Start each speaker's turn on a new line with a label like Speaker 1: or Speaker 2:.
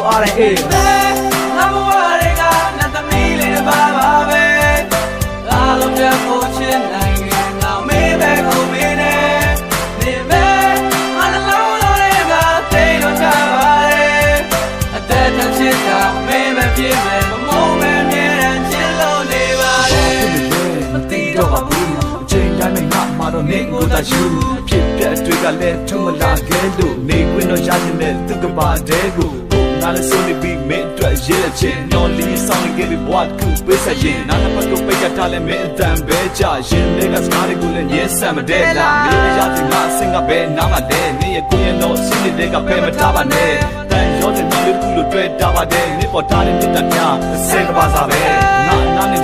Speaker 1: are hey
Speaker 2: Number one not the meaning baba be all of your coaching now me back home in it me on the low they don't have a dead and shit me be me moment and chill on the
Speaker 1: တော့ဘူးအချိန်တိုင်းမှာငါမှတော့နေကိုသာယူဖြစ်ပြက်တွေကလည်းထုံမလာခဲ့လို့နေခွင့်တော့ရခြင်းနဲ့သူကပါတဲ့ကိုငါလည်းစိုးနေပြီးမင်းအတွက်ရဲချင်းနော်လီဆောင်နေခဲ့ပြီးဘဝကူပေးဆက်ရင်နာနာပတ်ကိုပိတ်ကထားလဲမင်းအတန်ပဲကြရင်တွေကစကားတွေကိုလည်းညှင်းဆန်မတဲ့လားမင်းရတဲ့ငါစင်ကပဲနားမတဲ့နေရကိုရင်တော့စင်းတွေကပဲမထားပါနဲ့တန်ရောတဲ့နော်လေးကူလို့တွေ့တာပါတဲ့နေပေါ်ထားတဲ့မြတ်တာအစင်ကပါစားပဲငါနားနေ